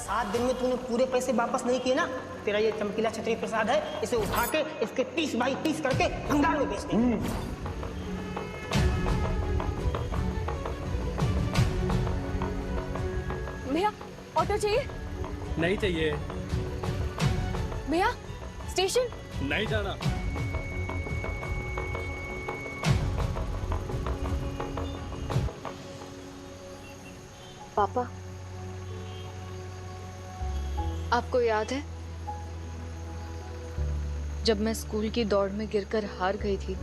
7 दिन में तूने पूरे पैसे वापस नहीं किए ना, तेरा ये चमकीला छतरी प्रसाद है, इसे उठा के इसके 30 बाई 30 करके भंगार में बेच दे। भैया ऑटो चाहिए? नहीं चाहिए। भैया स्टेशन? नहीं जाना। पापा, आपको याद है जब मैं स्कूल की दौड़ में गिरकर हार गई थी,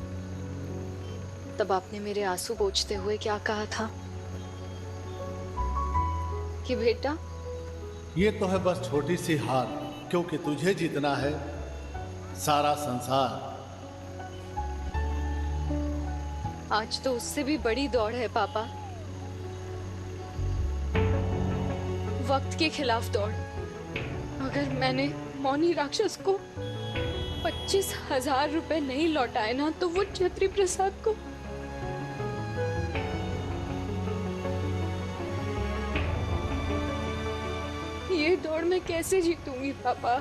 तब आपने मेरे आंसू पोंछते हुए क्या कहा था कि बेटा ये तो है बस छोटी सी हार, क्योंकि तुझे जीतना है सारा संसार। आज तो उससे भी बड़ी दौड़ है पापा, वक्त के खिलाफ दौड़। अगर मैंने मौनी राक्षस को 25,000 रुपए नहीं लौटाए ना, तो वो छतरी प्रसाद को ये दौड़ मैं कैसे जीतूंगी पापा?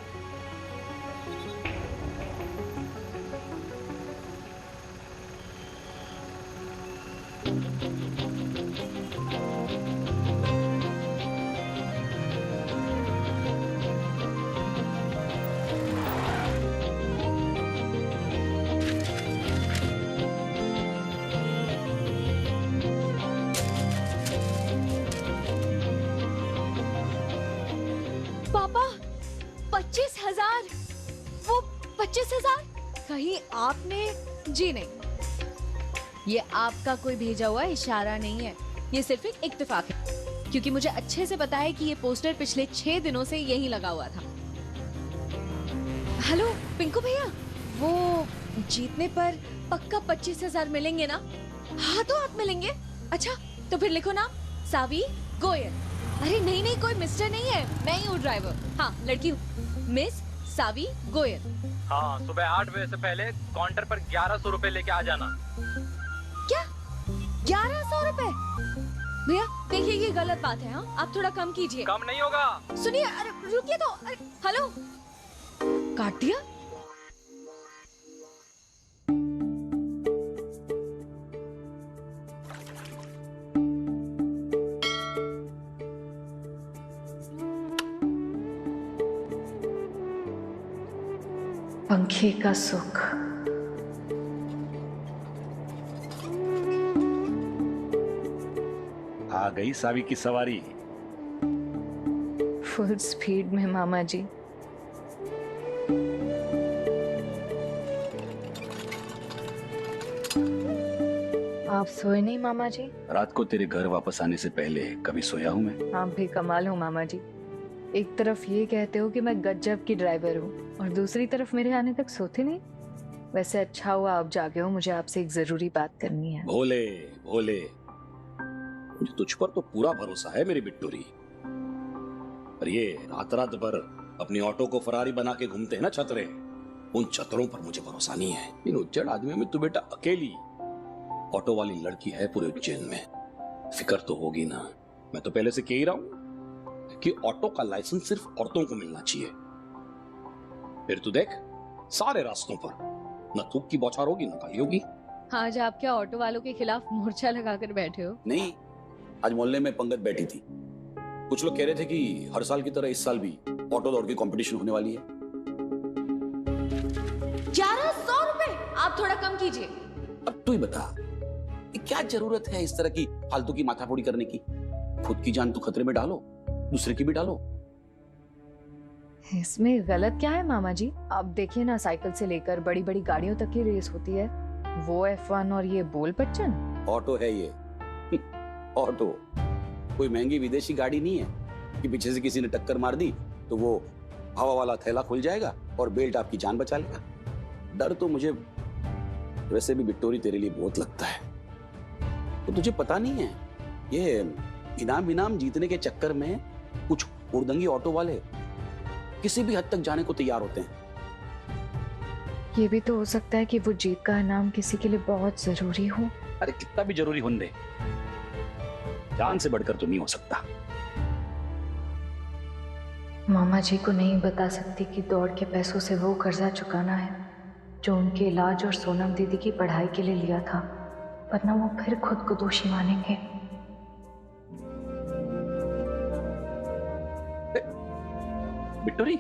पापा 25,000, वो 25,000 कहीं आपने? जी नहीं, ये आपका कोई भेजा हुआ इशारा नहीं है, ये सिर्फ एक इत्तेफाक है, क्योंकि मुझे अच्छे से पता है कि ये पोस्टर पिछले 6 दिनों से यहीं लगा हुआ था। हेलो पिंकू भैया, वो जीतने पर पक्का 25,000 मिलेंगे ना? हाँ तो आप मिलेंगे। अच्छा तो फिर लिखो नाम सावी गोयल। अरे नहीं नहीं, कोई मिस्टर नहीं है, मैं ही हूँ ड्राइवर। हाँ लड़की हूँ, मिस सावी गोयल। हाँ, सुबह 8 बजे से पहले काउंटर पर 1100 रुपए लेके आ जाना। क्या 1100 रुपए? भैया देखिए ये गलत बात है। हाँ आप थोड़ा कम कीजिए। कम नहीं होगा। सुनिए, अरे रुकिए तो। अरे हेलो, काट दिया? पंखे का सुख। आ गई सावी की सवारी। फुल स्पीड में मामा जी। आप सोए नहीं मामा जी? रात को तेरे घर वापस आने से पहले कभी सोया हूं मैं? आप भी कमाल हो मामा जी। एक तरफ ये कहते हो कि मैं गजब की ड्राइवर हूँ, और दूसरी तरफ मेरे आने तक सोते नहीं। वैसे अच्छा हुआ आप जागे हो, मुझे आपसे एक जरूरी बात करनी है। भोले भोले, मुझे तुझ पर तो पूरा भरोसा है मेरी बिट्टूरी, पर ये रात रात भर अपनी ऑटो को फरारी बना के घूमते हैं ना छतरे, उन छतरों पर मुझे भरोसा नहीं है। इन उज्जड़ आदमियों में तू बेटा अकेली ऑटो वाली लड़की है पूरे उज्जैन में। फिक्र तो होगी ना। मैं तो पहले से कह ही रहा हूं कि ऑटो का लाइसेंस सिर्फ औरतों को मिलना चाहिए। फिर तू देख, सारे रास्तों पर न थूक की बौछार होगी न गाली होगी। आज आप क्या ऑटो वालों के खिलाफ मोर्चा लगाकर बैठे हो? नहीं, आज मोहल्ले में पंगत बैठी थी। कुछ लोग कह रहे थे कि हर साल की तरह इस साल भी ऑटो दौड़ की कंपटीशन होने वाली है। 1100 रुपए? आप थोड़ा कम कीजिए। अब तू ही बता, क्या जरूरत है इस तरह की फालतू की माथाफोड़ी करने की? खुद की जान तो खतरे में डालो, दूसरे की भी डालो। इसमें गलत क्या है मामा जी? आप देखिए ना, साइकिल से लेकर बड़ी बड़ी गाड़ियों तक की रेस होती है। वो F1 और ये बोल बच्चन। ऑटो है ये ऑटो, कोई महंगी विदेशी गाड़ी नहीं है कि पीछे से किसी ने टक्कर मार दी तो वो हवा वाला थैला खुल जाएगा और बेल्ट आपकी जान बचा लेगा। डर तो मुझे वैसे भी बिट्टोरी तेरे लिए बहुत लगता है। तो तुझे पता नहीं है, ये इनाम जीतने के चक्कर में कुछ उर्दंगी ऑटो वाले किसी भी हद तक जाने को तैयार होते हैं। ये भी तो हो सकता है कि वो जीत का इनाम किसी के लिए बहुत जरूरी हो। अरे कितना भी जरूरी होने दे, जान से बढ़कर तो नहीं हो सकता। मामा जी को नहीं बता सकती कि दौड़ के पैसों से वो कर्जा चुकाना है जो उनके इलाज और सोनम दीदी की पढ़ाई के लिए लिया था, वरना वो फिर खुद को दोषी मानेंगे। बिट्टूरी,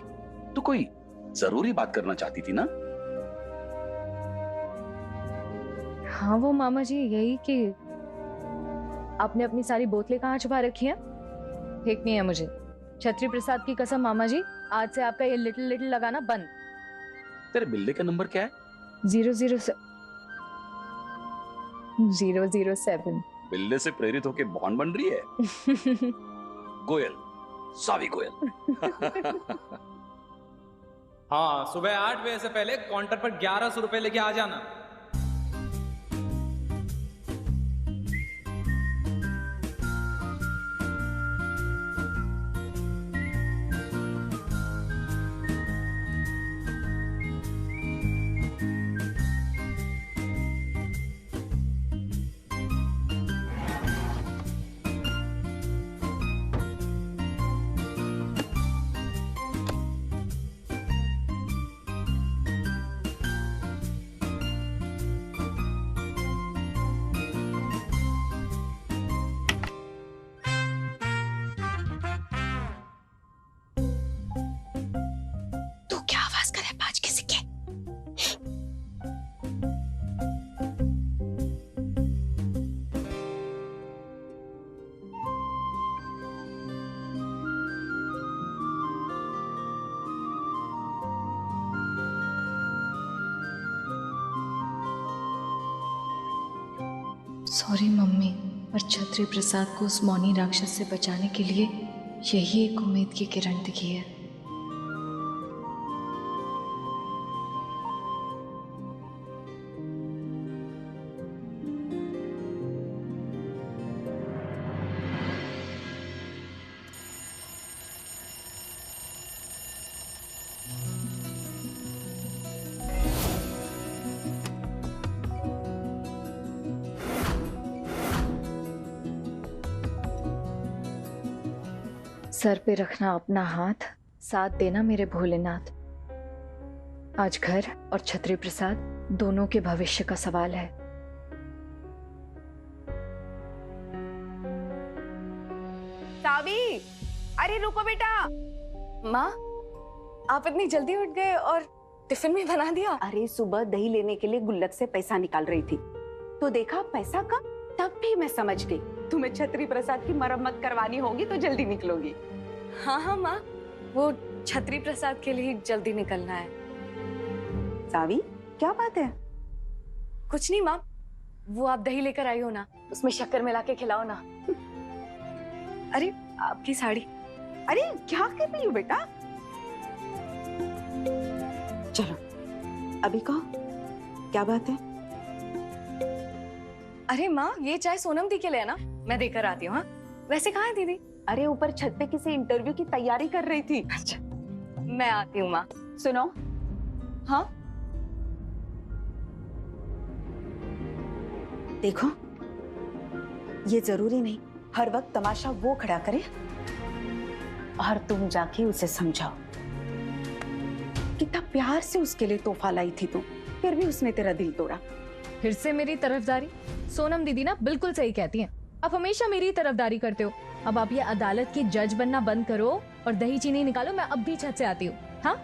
तू कोई जरूरी बात करना चाहती थी ना? हाँ वो मामा जी, यही कि आपने अपनी सारी बोतलें कहाँ छुपा रखी हैं? ठीक नहीं है मुझे। छत्री प्रसाद की कसम मामा जी, आज से आपका ये लिटिल लिटिल लगाना बंद। तेरे बिल्ले का नंबर क्या है? 007। बिल्ले से प्रेरित होके बॉन्ड बन रही है। गोयल, सावी गोयल। हाँ, सुबह 8 बजे से पहले काउंटर पर 1100 रुपए लेके आ जाना। सॉरी मम्मी, पर छत्री प्रसाद को उस मौनी राक्षस से बचाने के लिए यही एक उम्मीद की किरण दिखी है। सर पे रखना अपना हाथ, साथ देना मेरे भोलेनाथ। आज घर और छत्री प्रसाद दोनों के भविष्य का सवाल है। सावी, अरे रुको बेटा। माँ, आप इतनी जल्दी उठ गए और टिफिन भी बना दिया? अरे सुबह दही लेने के लिए गुल्लक से पैसा निकाल रही थी तो देखा पैसा का, तब भी मैं समझ गई तुम्हें छत्री प्रसाद की मरम्मत करवानी होगी तो जल्दी निकलोगी। हाँ माँ, वो छत्री प्रसाद के लिए जल्दी निकलना है। सावी, क्या बात है? कुछ नहीं माँ, वो आप दही लेकर आई हो ना, उसमें शक्कर मिला के खिलाओ ना। अरे आपकी साड़ी। अरे क्या कर रही हो बेटा? चलो अभी कहो, क्या बात है? अरे माँ, ये चाय सोनम दी के लिए है ना, मैं देकर आती हूँ। हाँ, वैसे कहाँ है दीदी? अरे ऊपर छत पे किसी इंटरव्यू की तैयारी कर रही थी। अच्छा, मैं आती हूँ माँ। सुनो, हाँ देखो, ये जरूरी नहीं हर वक्त तमाशा वो खड़ा करे और तुम जाके उसे समझाओ। कितना प्यार से उसके लिए तोहफा लाई थी तुम, फिर भी उसने तेरा दिल तोड़ा। फिर से मेरी तरफदारी? सोनम दीदी ना बिल्कुल सही कहती हैं। आप हमेशा मेरी तरफदारी करते हो। अब आप ये अदालत की जज बनना बंद करो और दही चीनी निकालो। मैं अब भी छत से आती हूँ। हाँ,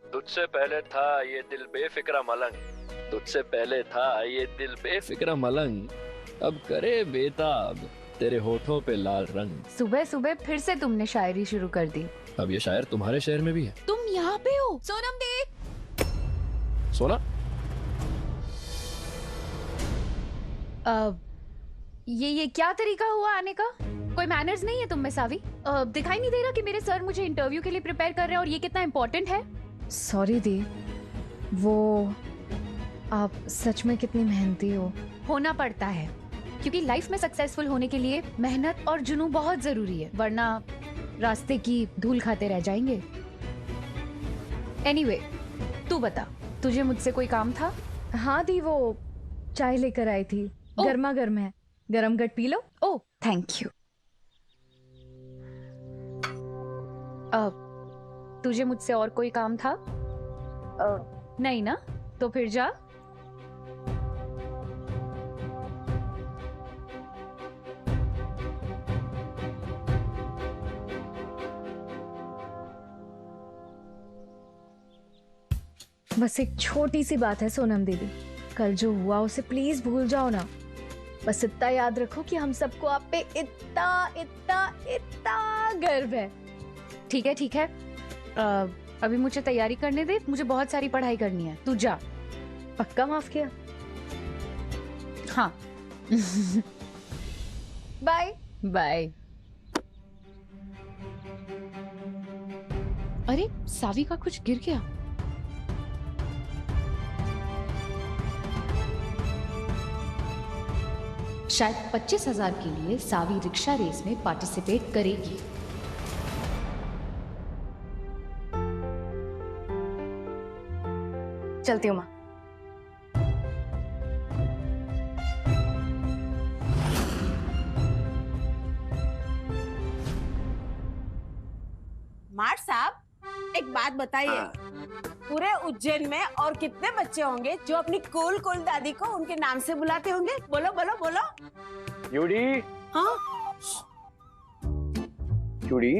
तुझसे पहले था ये दिल बेफिक्रा मलंग, तुझसे पहले था ये दिल बेफिक्रा मलंग, अब करे बेताब तेरे होठों पे लाल रंग। सुबह सुबह फिर से तुमने शायरी शुरू कर दी। अब ये शायर तुम्हारे शहर में भी है? तुम यहाँ पे हो? सोनम दी। सोना, ये क्या तरीका हुआ आने का? कोई मैनर्स नहीं है तुम में सावी? दिखाई नहीं दे रहा कि मेरे सर मुझे इंटरव्यू के लिए प्रिपेयर कर रहे हैं और ये कितना इम्पोर्टेंट है? सॉरी दी, वो आप सच में कितनी मेहनती हो। होना पड़ता है, क्योंकि लाइफ में सक्सेसफुल होने के लिए मेहनत और जुनून बहुत जरूरी है, वरना रास्ते की धूल खाते रह जाएंगे। एनीवे, तू बता, तुझे मुझसे कोई काम था? हाँ दी, वो चाय लेकर आई थी, गर्मा गर्म है, गरम गट पी लो। Oh thank you. तुझे मुझसे और कोई काम था? नहीं ना, तो फिर जा। बस एक छोटी सी बात है सोनम दीदी, कल जो हुआ उसे प्लीज भूल जाओ ना। बस इतना याद रखो कि हम सबको आप पे इतना इतना इतना गर्व है। ठीक है ठीक है, अभी मुझे तैयारी करने दे, मुझे बहुत सारी पढ़ाई करनी है। तू जा। पक्का माफ किया? हाँ। Bye bye. अरे सावी का कुछ गिर गया। शायद 25,000 के लिए सावी रिक्शा रेस में पार्टिसिपेट करेगी। चलती हूँ माँ। मार साहब, एक बात बताइए, पूरे उज्जैन में और कितने बच्चे होंगे जो अपनी कूल कूल दादी को उनके नाम से बुलाते होंगे? बोलो बोलो बोलो। यूडी। हाँ? यूडी।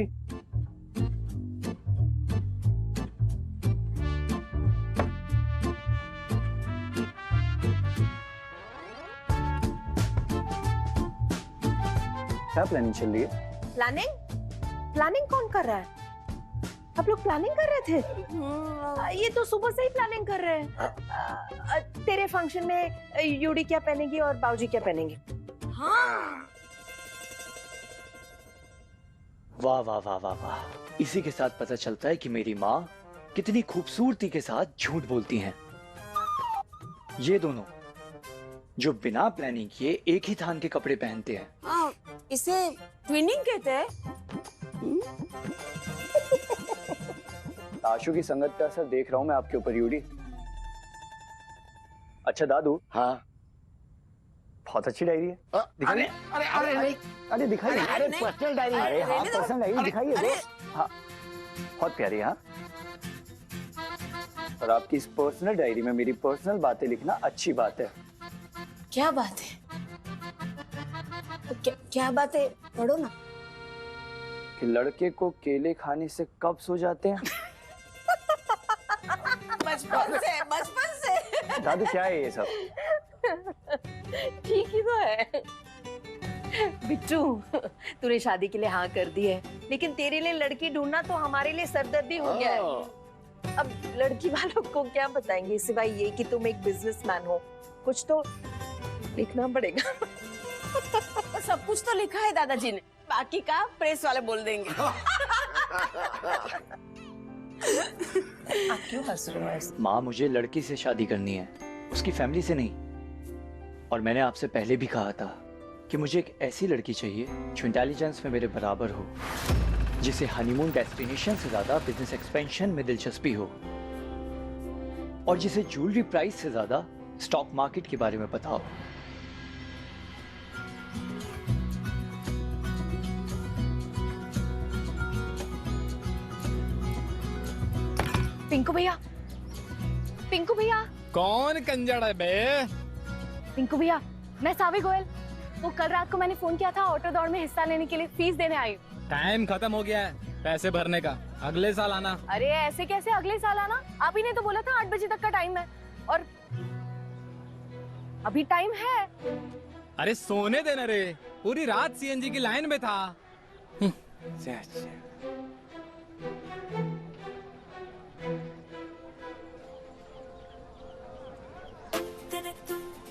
क्या प्लानिंग चल रही है? प्लानिंग कौन कर रहा है? आप लोग प्लानिंग कर रहे थे? ये तो सुबह से ही प्लानिंग कर रहे हैं। तेरे फंक्शन में यूडी क्या पहनेगी और बाबूजी क्या पहनेंगे? हाँ। वाह वाह वाह वाह वाह, इसी के साथ पता चलता है कि मेरी माँ कितनी खूबसूरती के साथ झूठ बोलती हैं। ये दोनों जो बिना प्लानिंग किए एक ही थान के कपड़े पहनते हैं। हाँ, इसे ट्विनिंग कहते हैं। ताशु की संगत का असर देख रहा हूँ मैं आपके ऊपर यूडी। अच्छा दादू। हाँ। बहुत अच्छी डायरी है। दिखाइए। अरे अरे नहीं, अरे दिखाइए। अरे पर्सनल डायरी। अरे हाँ, पर्सनल डायरी दिखाइए दो। हाँ, बहुत प्यारी है। हाँ, और आपकी इस पर्सनल डायरी में मेरी पर्सनल बातें लिखना अच्छी बात है। क्या बात है? क्या बात है? पढ़ो ना। कि लड़के को केले खाने से कब सो जाते हैं? बचपन से। दादू क्या है ये सब? ठीक ही तो है। बिट्टू, तूने शादी के लिए हाँ कर दी है, लेकिन तेरे लिए लड़की ढूंढना तो हमारे लिए सरदर्दी हो गया है। अब लड़की वालों को क्या बताएंगे सिवाय ये कि तुम एक बिजनेसमैन हो। कुछ तो लिखना पड़ेगा। सब कुछ तो लिखा है दादाजी ने, बाकी का प्रेस वाले बोल देंगे। आप क्यों हंस रहे हो ऐसे? माँ, मुझे लड़की से शादी करनी है, उसकी फैमिली से नहीं। और मैंने आपसे पहले भी कहा था कि मुझे एक ऐसी लड़की चाहिए जो इंटेलिजेंस में मेरे बराबर हो, जिसे हनीमून डेस्टिनेशन से ज्यादा बिजनेस एक्सपेंशन में दिलचस्पी हो, और जिसे ज्वेलरी प्राइस से ज्यादा स्टॉक मार्केट के बारे में पता हो। पिंकू भैया, पिंकू भैया। कौन कंजड़ है बे? पिंकू भैया, मैं सावी गोयल। वो कल रात को मैंने फोन किया था ऑटो दौड़ में हिस्सा लेने के लिए, फीस देने आई हूँ। टाइम खत्म हो गया है पैसे भरने का, अगले साल आना। अरे ऐसे कैसे अगले साल आना? आप ही ने तो बोला था 8 बजे तक का टाइम है, और अभी टाइम है। अरे सोने देना रे, पूरी रात सीएनजी की लाइन में था।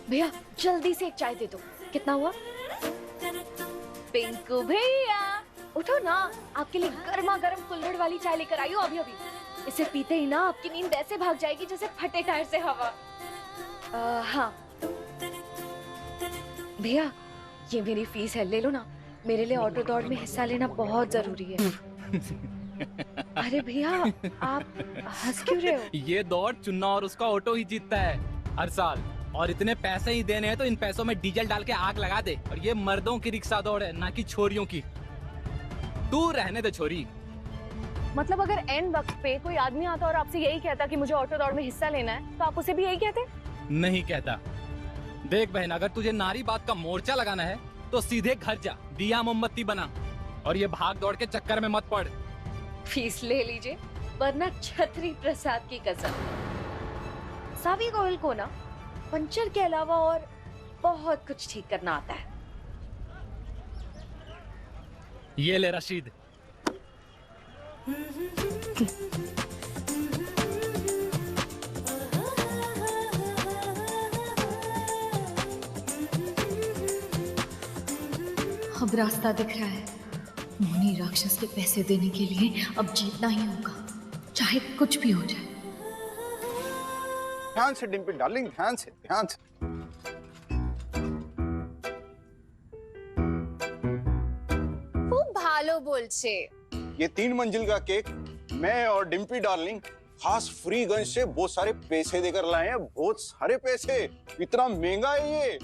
भैया जल्दी से एक चाय दे दो। कितना हुआ? पिंकू भैया उठो ना, आपके लिए गर्मा गर्म कुल्हड़ वाली चाय लेकर आई हूँ अभी अभी। इसे पीते ही ना आपकी नींद ऐसे भाग जाएगी जैसे फटे टायर से हवा। हाँ भैया, ये मेरी फीस है, ले लो ना। मेरे लिए ऑटो दौड़ में हिस्सा लेना बहुत जरूरी है। अरे भैया आप हंस क्यों रहे हो? ये दौड़ चुन्ना और उसका ऑटो ही जीतता है हर साल, और इतने पैसे ही देने हैं तो इन पैसों में डीजल डाल के आग लगा दे। और ये मर्दों की रिक्शा दौड़ है, ना कि छोरियों की। तू रहने दे छोरी, मतलब अगर एंड वक्त पे कोई आदमी आता और आपसे यही कहता कि मुझे ऑटो दौड़ में हिस्सा लेना है, तो आप उसे भी यही कहते? नहीं कहता। देख बहन, अगर तुझे नारी बात का मोर्चा लगाना है तो सीधे घर जा, दिया मोमबत्ती बना, और ये भाग दौड़ के चक्कर में मत पड़। फीस ले लीजिए, वरना छतरी प्रसाद की कसम। सावी गोयल को ना पंचर के अलावा और बहुत कुछ ठीक करना आता है। ये ले रशीद। अब रास्ता दिख रहा है। मोनी राक्षस के पैसे देने के लिए अब जीतना ही होगा, चाहे कुछ भी हो जाए। ध्यान से डिम्पी डार्लिंग, ध्यान से, ध्यान से। खूब भालो बोलছে। ये 3 मंजिल का केक मैं और डिम्पी डार्लिंग खास फ्रीगंज से बहुत सारे पैसे देकर लाए हैं, बहुत सारे पैसे। इतना महंगा है ये।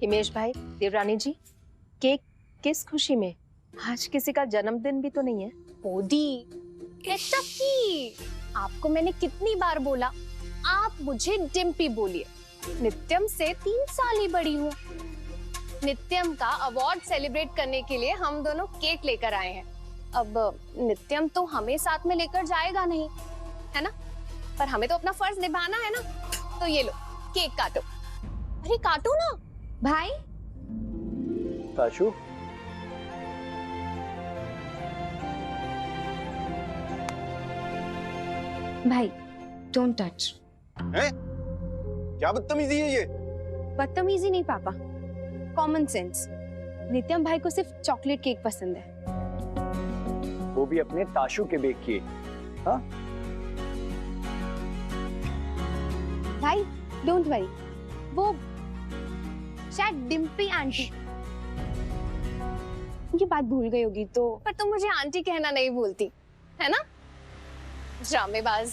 हिमेश भाई, देवरानी जी, केक किस खुशी में? आज किसी का जन्मदिन भी तो नहीं है। मोदी, आपको मैंने कितनी बार बोला आप मुझे डिम्पी बोलिए। नित्यम से 3 साल ही बड़ी हूँ। नित्यम का अवार्ड सेलिब्रेट करने के लिए हम दोनों केक लेकर आए हैं। अब नित्यम तो हमें साथ में लेकर जाएगा नहीं, है ना? पर हमें तो अपना फर्ज निभाना है ना। तो ये लो, केक काटो। अरे काटो ना भाई। ताशु, भाई डोंट टच। हैं? क्या बदतमीजी है ये? बदतमीजी नहीं पापा, कॉमन सेंस। नित्यम भाई को सिर्फ चॉकलेट केक पसंद है, वो भी अपने ताशु के बेक की। हाँ? भाई डोंट वरी, वो शायद डिम्पी आंटी ये बात भूल गई होगी तो। पर तुम मुझे आंटी कहना नहीं भूलती, है ना? ड्रामेबाज।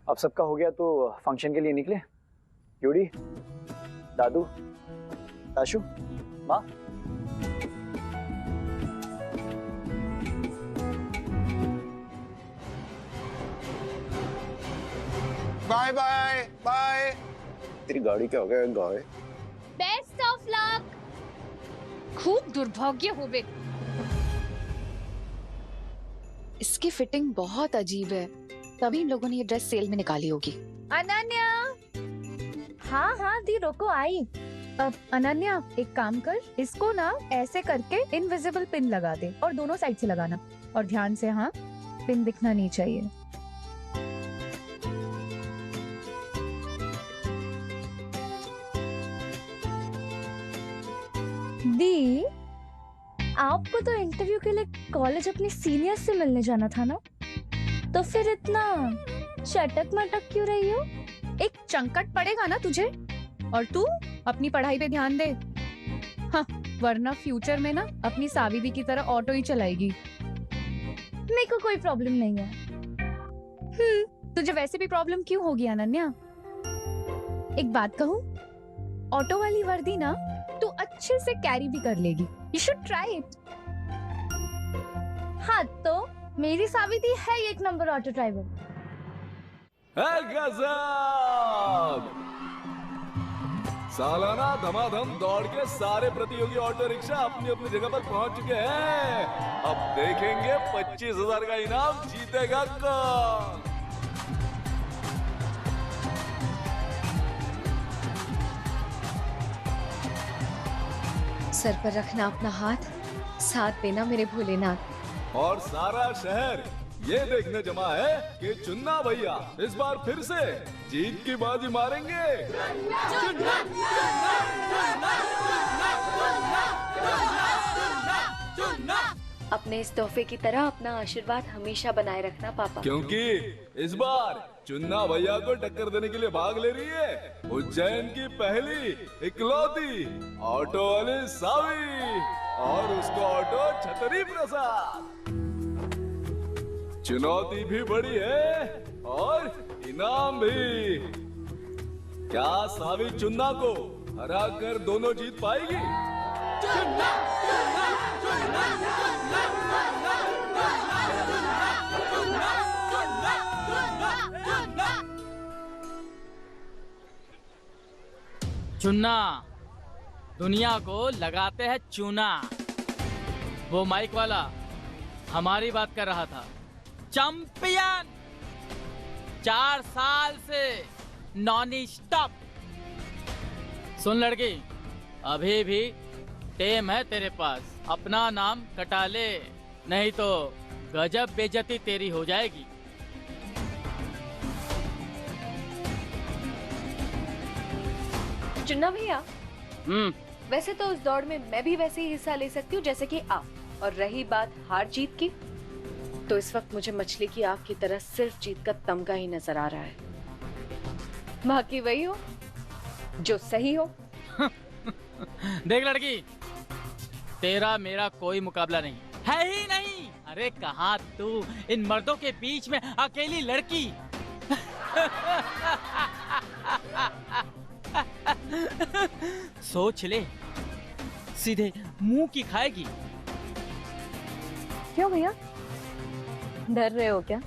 अब सबका हो गया तो फंक्शन के लिए निकले। यूडी, दादू, ताशु, माँ। Bye bye bye. तेरी गाड़ी क्या हो गया गाय? Best of luck. खूब दुर्भाग्य हो बे। इसकी फिटिंग बहुत अजीब है, तभी इन लोगों ने ये ड्रेस सेल में निकाली होगी। अनन्या। हाँ हाँ दी, रोको आई। अब अनन्या एक काम कर, इसको ना ऐसे करके इनविजिबल पिन लगा दे और दोनों साइड से लगाना, और ध्यान से। हाँ, पिन दिखना नहीं चाहिए। दी, आपको तो इंटरव्यू के लिए कॉलेज अपने सीनियर से मिलने जाना था ना, तो फिर इतना चटक मटक क्यों रही हो? एक चंकट पड़ेगा ना तुझे, और तू अपनी पढ़ाई पे ध्यान दे। हाँ, वरना फ्यूचर में ना अपनी सावी दी की तरह ऑटो ही चलाएगी। मेरे को कोई प्रॉब्लम नहीं है। तुझे वैसे भी प्रॉब्लम क्यों होगी अनन्या? एक बात कहूँ, ऑटो वाली वर्दी ना तू अच्छे से कैरी भी कर लेगी। You should try it. हाँ, तो मेरी सावित्री है एक नंबर ऑटो ड्राइवर। गजब! सालाना धमाधम दौड़ के सारे प्रतियोगी ऑटो रिक्शा अपनी अपनी जगह पर पहुंच चुके हैं। अब देखेंगे 25,000 का इनाम जीतेगा कौन। सर पर रखना अपना हाथ, साथ देना मेरे भोलेनाथ। और सारा शहर ये देखने जमा है कि चुन्ना भैया इस बार फिर से जीत की बाजी मारेंगे। अपने इस तोहफे की तरह अपना आशीर्वाद हमेशा बनाए रखना पापा। क्योंकि इस बार चुन्ना भैया को टक्कर देने के लिए भाग ले रही है उज्जैन की पहली इकलौती ऑटो वाली सावी, और उसको ऑटो छतरी प्रसाद। चुनौती भी बड़ी है और इनाम भी। क्या सावी चुन्ना को हरा कर दोनों जीत पाएगी? चुन्ना, दुनिया को लगाते हैं चूना। वो माइक वाला हमारी बात कर रहा था। चैंपियन 4 साल से नॉन स्टॉप। सुन लड़की, अभी भी टेम है तेरे पास, अपना नाम कटा ले, नहीं तो गजब बेइज्जती तेरी हो जाएगी। चुन्ना भैया, वैसे तो उस दौड़ में मैं भी वैसे ही हिस्सा ले सकती हूँ जैसे कि आप। और रही बात हार जीत की, तो इस वक्त मुझे मछली की आंख की तरह सिर्फ जीत का तमगा ही नजर आ रहा है। बाकी वही हो जो सही हो। देख लड़की, तेरा मेरा कोई मुकाबला नहीं है ही नहीं। अरे कहाँ तू इन मर्दों के बीच में अकेली लड़की। सोच ले, सीधे मुंह की खाएगी। क्यों भैया, डर रहे हो क्या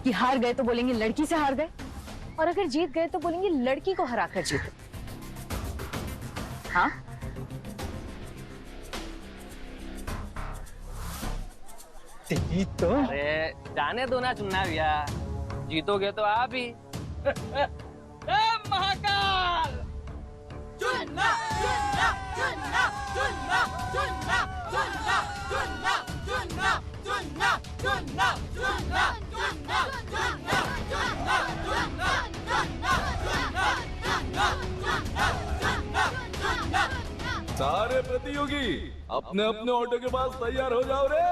कि हार गए तो बोलेंगे लड़की से हार गए, और अगर जीत गए तो बोलेंगे लड़की को हराकर जीते? हाँ, तो अरे जाने दो ना चुन्ना भैया, जीतोगे तो आप ही। महाकाल! चुन्ना चुन्ना चुन्ना चुन्ना चुन्ना चुन्ना चुन्ना चुन्ना चुन्ना चुन्ना चुन्ना चुन्ना चुन्ना चुन्ना चुन्ना चुन्ना चुन्ना चुन्ना। सारे प्रतियोगी अपने अपने ऑटो के पास तैयार हो जाओ रे।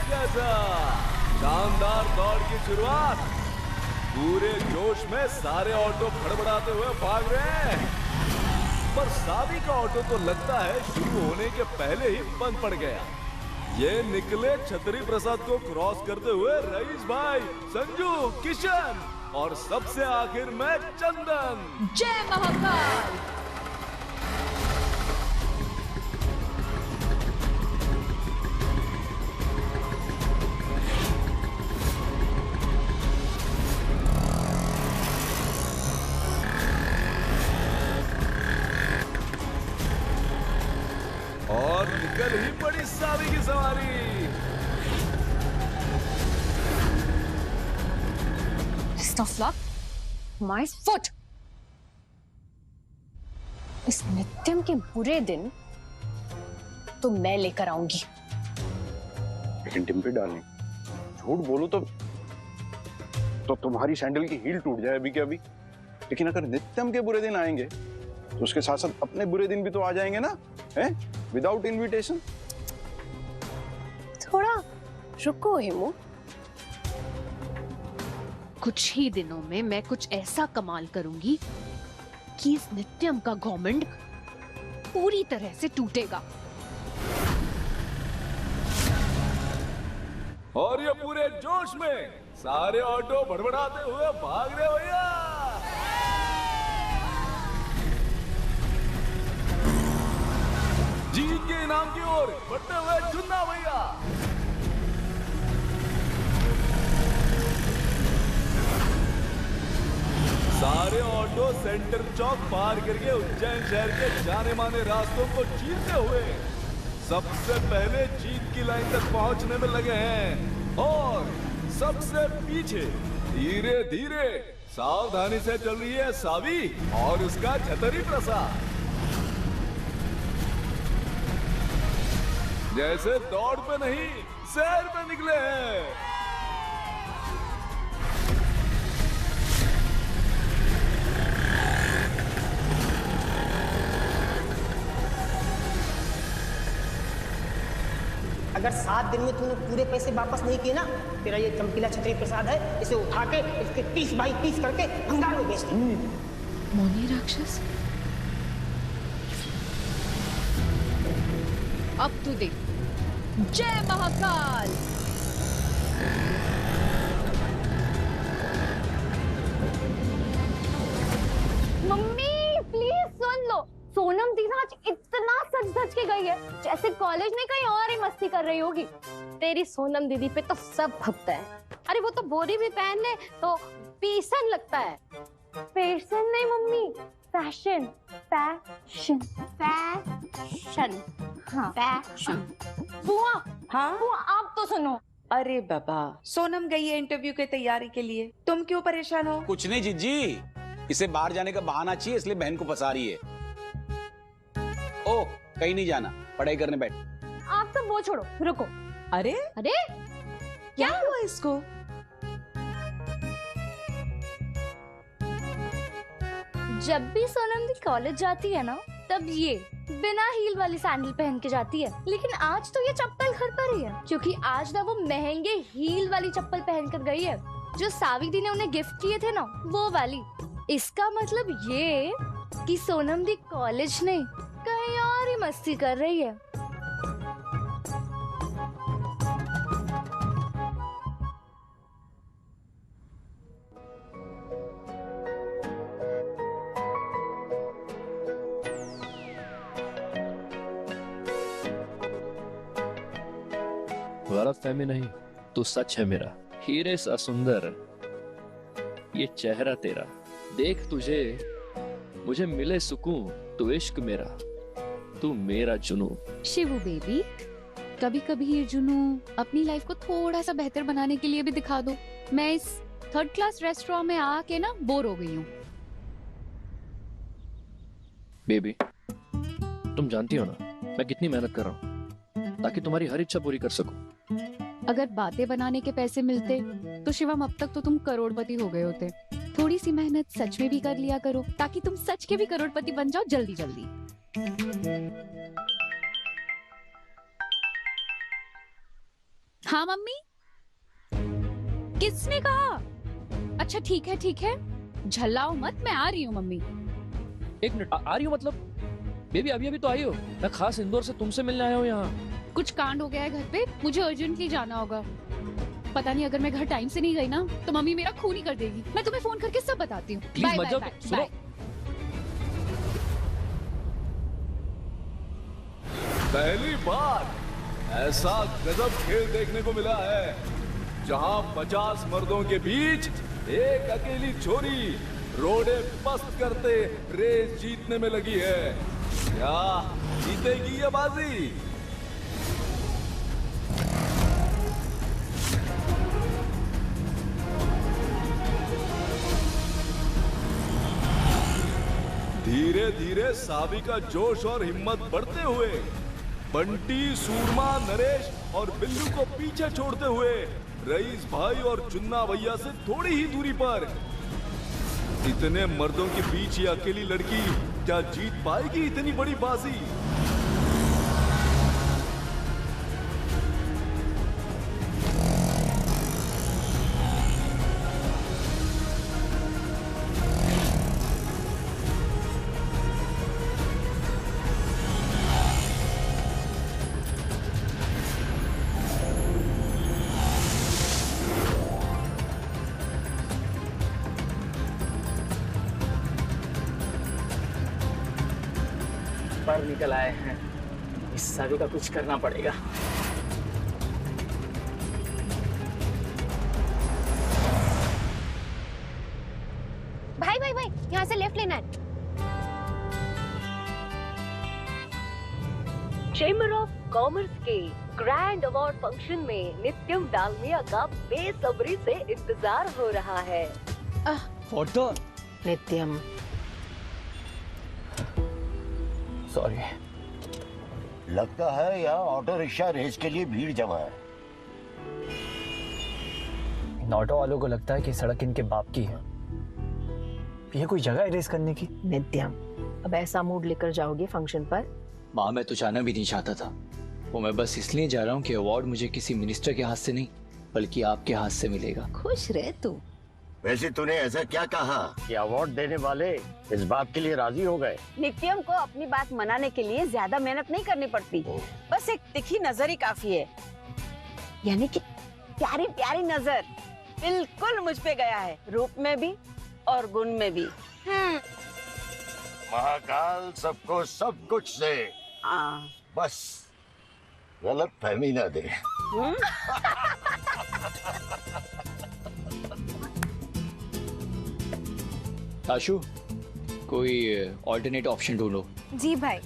कैसा शानदार दौड़ की शुरुआत। पूरे जोश में सारे ऑटो फड़फड़ाते हुए भाग रहे हैं, पर सावी का ऑटो तो लगता है शुरू होने के पहले ही बंद पड़ गया। ये निकले छतरी प्रसाद को क्रॉस करते हुए रईस भाई, संजू, किशन और सबसे आखिर में चंदन। जय महाकाल। और निकल ही पड़ी सावी की सवारी। Stuff luck, my foot. इस नित्यम के बुरे दिन तो मैं लेकर आऊंगी। लेकिन डिम्पी डार्लिंग, झूठ बोलो तो तुम्हारी सैंडल की हील टूट जाए अभी के अभी। लेकिन अगर नित्यम के बुरे दिन आएंगे तो उसके साथ साथ अपने बुरे दिन भी तो आ जाएंगे ना, हैं? Without invitation. थोड़ा रुको हेमू, कुछ ही दिनों में मैं कुछ ऐसा कमाल करूंगी कि इस नित्यम का घमंड पूरी तरह से टूटेगा। और ये पूरे जोश में सारे ऑटो बड़बड़ाते हुए भाग रहे भैया। जीत के इनाम की ओर बढ़ते हुए चुन्ना भैया। सारे ऑटो सेंटर चौक पार करके उज्जैन शहर के जाने माने रास्तों को चीरते हुए सबसे पहले जीत की लाइन तक पहुंचने में लगे हैं। और सबसे पीछे धीरे धीरे सावधानी से चल रही है सावी और उसका छतरी प्रसाद। जैसे दौड़ पे नहीं सैर पे निकले हैं। अगर 7 दिन में तूने पूरे पैसे वापस नहीं किए ना, तेरा ये चमकीला छतरी प्रसाद है, इसे उठा के इसके 30 बाई 30 करके भंगार में बेच दे। मौनी राक्षस, अब तू देख जय महाकाल। मम्मी प्लीज सुन लो, सोनम दीदी आज इतना सच धज के गई है जैसे कॉलेज में कहीं और ही मस्ती कर रही होगी। तेरी सोनम दीदी पे तो सब भगता है। अरे वो तो बोरी भी पहन ले तो पीसन लगता है। फैशन नहीं मम्मी, फैशन फैशन फैशन। हाँ फैशन। बुआ, हाँ बुआ आप तो सुनो। अरे बाबा, सोनम गई है इंटरव्यू की तैयारी के लिए, तुम क्यों परेशान हो? कुछ नहीं जिज्जी, इसे बाहर जाने का बहाना चाहिए इसलिए बहन को फंसा रही है। ओ कहीं नहीं जाना, पढ़ाई करने बैठ। आप सब वो छोड़ो, रुको। अरे अरे क्या हुआ इसको? जब भी सोनम दी कॉलेज जाती है ना, तब ये बिना हील वाली सैंडल पहन के जाती है। लेकिन आज तो ये चप्पल घर पर ही है, क्योंकि आज ना वो महंगे हील वाली चप्पल पहन कर गई है जो सावी दी ने उन्हें गिफ्ट किए थे ना, वो वाली। इसका मतलब ये कि सोनम दी कॉलेज नहीं कहीं और ही मस्ती कर रही है। गलतफहमी नहीं, तू सच है मेरा हीरे सा सुंदर। ये चेहरा तेरा देख तुझे मुझे मिले सुकून, तू इश्क मेरा, तू मेरा जुनू। शिवू बेबी, कभी कभी ये जुनू अपनी लाइफ को थोड़ा सा बेहतर बनाने के लिए भी दिखा दो। मैं इस 3rd क्लास रेस्टोरेंट में आके ना बोर हो गई हूँ। बेबी, तुम जानती हो ना मैं कितनी मेहनत कर रहा हूँ ताकि तुम्हारी हर इच्छा पूरी कर सकूं। अगर बातें बनाने के पैसे मिलते तो शिवम अब तक तो तुम करोड़पति हो गए होते। थोड़ी सी मेहनत सच में भी कर लिया करो ताकि तुम सच के भी करोड़पति बन जाओ जल्दी जल्दी। हाँ मम्मी, किसने कहा? अच्छा ठीक है, झल्लाओ मत, मैं आ रही हूँ मम्मी। एक मिनट, आ रही हो मतलब? बेबी अभी अभी तो आई हो, मैं खास इंदौर से तुमसे मिलने आया हूँ यहाँ। कुछ कांड हो गया है घर पे, मुझे अर्जेंटली जाना होगा। पता नहीं अगर मैं घर टाइम से नहीं गई ना तो मम्मी मेरा खून ही कर देगी। मैं तुम्हें फोन करके सब बताती हूँ। प्लीज मत जाओ, सुनो। पहली बार ऐसा गजब खेल देखने को मिला है जहां 50 मर्दों के बीच एक अकेली छोरी रोडे पस्त करते रेस जीतने में लगी है। क्या जीतेगी ये बाजी? धीरे धीरे सावी का जोश और हिम्मत बढ़ते हुए बंटी, सूरमा, नरेश और बिल्लू को पीछे छोड़ते हुए रईस भाई और चुन्ना भैया से थोड़ी ही दूरी पर। इतने मर्दों के बीच ये अकेली लड़की क्या जीत पाएगी इतनी बड़ी बाजी? पर निकल आए हैं, इस सावी का कुछ करना पड़ेगा। भाई यहाँ से लेफ्ट लेना है। चेंबर ऑफ कॉमर्स के ग्रैंड अवार्ड फंक्शन में नित्यम डालमिया का बेसब्री से इंतजार हो रहा है। फोटो नित्यम, सॉरी। लगता है यहाँ ऑटो रिक्शा रेस के लिए भीड़ जमा है। इन ऑटो वालों को लगता है कि सड़क इनके बाप की है। ये कोई जगह है रेस करने की? नित्यम, अब ऐसा मूड लेकर जाओगे फंक्शन पर? माँ, मैं तो जाना भी नहीं चाहता था। वो मैं बस इसलिए जा रहा हूँ कि अवार्ड मुझे किसी मिनिस्टर के हाथ से नहीं बल्कि आपके हाथ से मिलेगा। खुश रहे तू। वैसे तूने ऐसा क्या कहा कि अवार्ड देने वाले इस बात के लिए राजी हो गए? नित्यम को अपनी बात मनाने के लिए ज्यादा मेहनत नहीं करनी पड़ती, बस एक तिखी नजर ही काफी है। यानी कि प्यारी प्यारी नजर बिल्कुल मुझ पे गया है, रूप में भी और गुण में भी। महाकाल सबको सब कुछ दे, बस गलत फहमी ना दे। आशु, कोई ऑल्टरनेट ऑप्शन ढूंढो। जी भाई।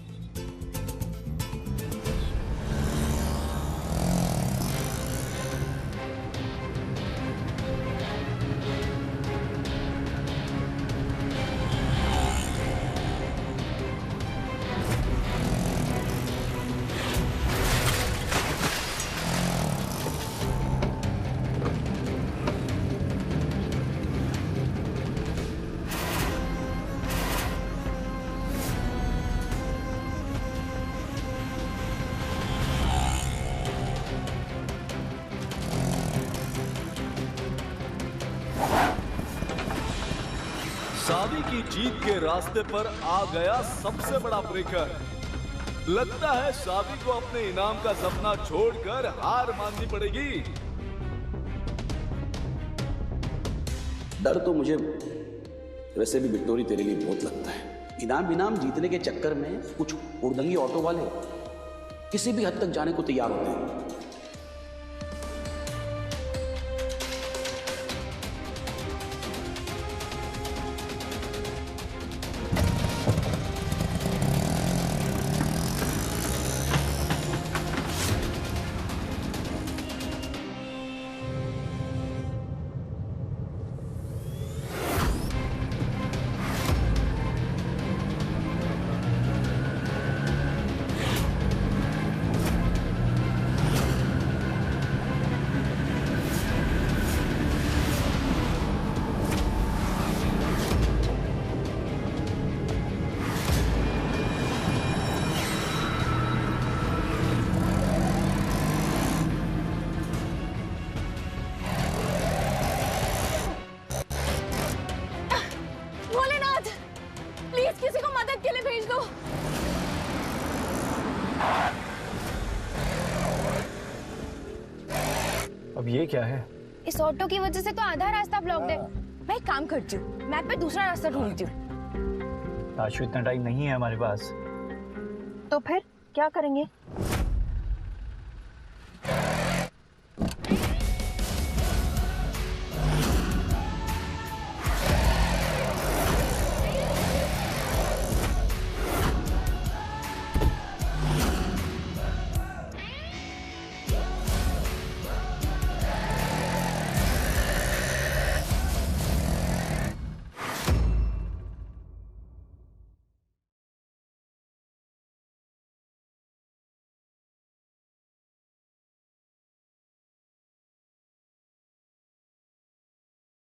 सावी की जीत के रास्ते पर आ गया सबसे बड़ा ब्रेकर। लगता है सावी को अपने इनाम का सपना छोड़कर हार माननी पड़ेगी। डर तो मुझे वैसे भी बिट्टोरी तेरे लिए बहुत लगता है। इनाम जीतने के चक्कर में कुछ उड़दंगी ऑटो वाले किसी भी हद तक जाने को तैयार होते हैं। किसी को मदद के लिए भेज दो। अब ये क्या है? इस ऑटो की वजह से तो आधा रास्ता ब्लॉक्ड है। मैं एक काम करती हूँ, मैप पे दूसरा रास्ता ढूंढती हूँ। आशु, इतना टाइम नहीं है हमारे पास। तो फिर क्या करेंगे?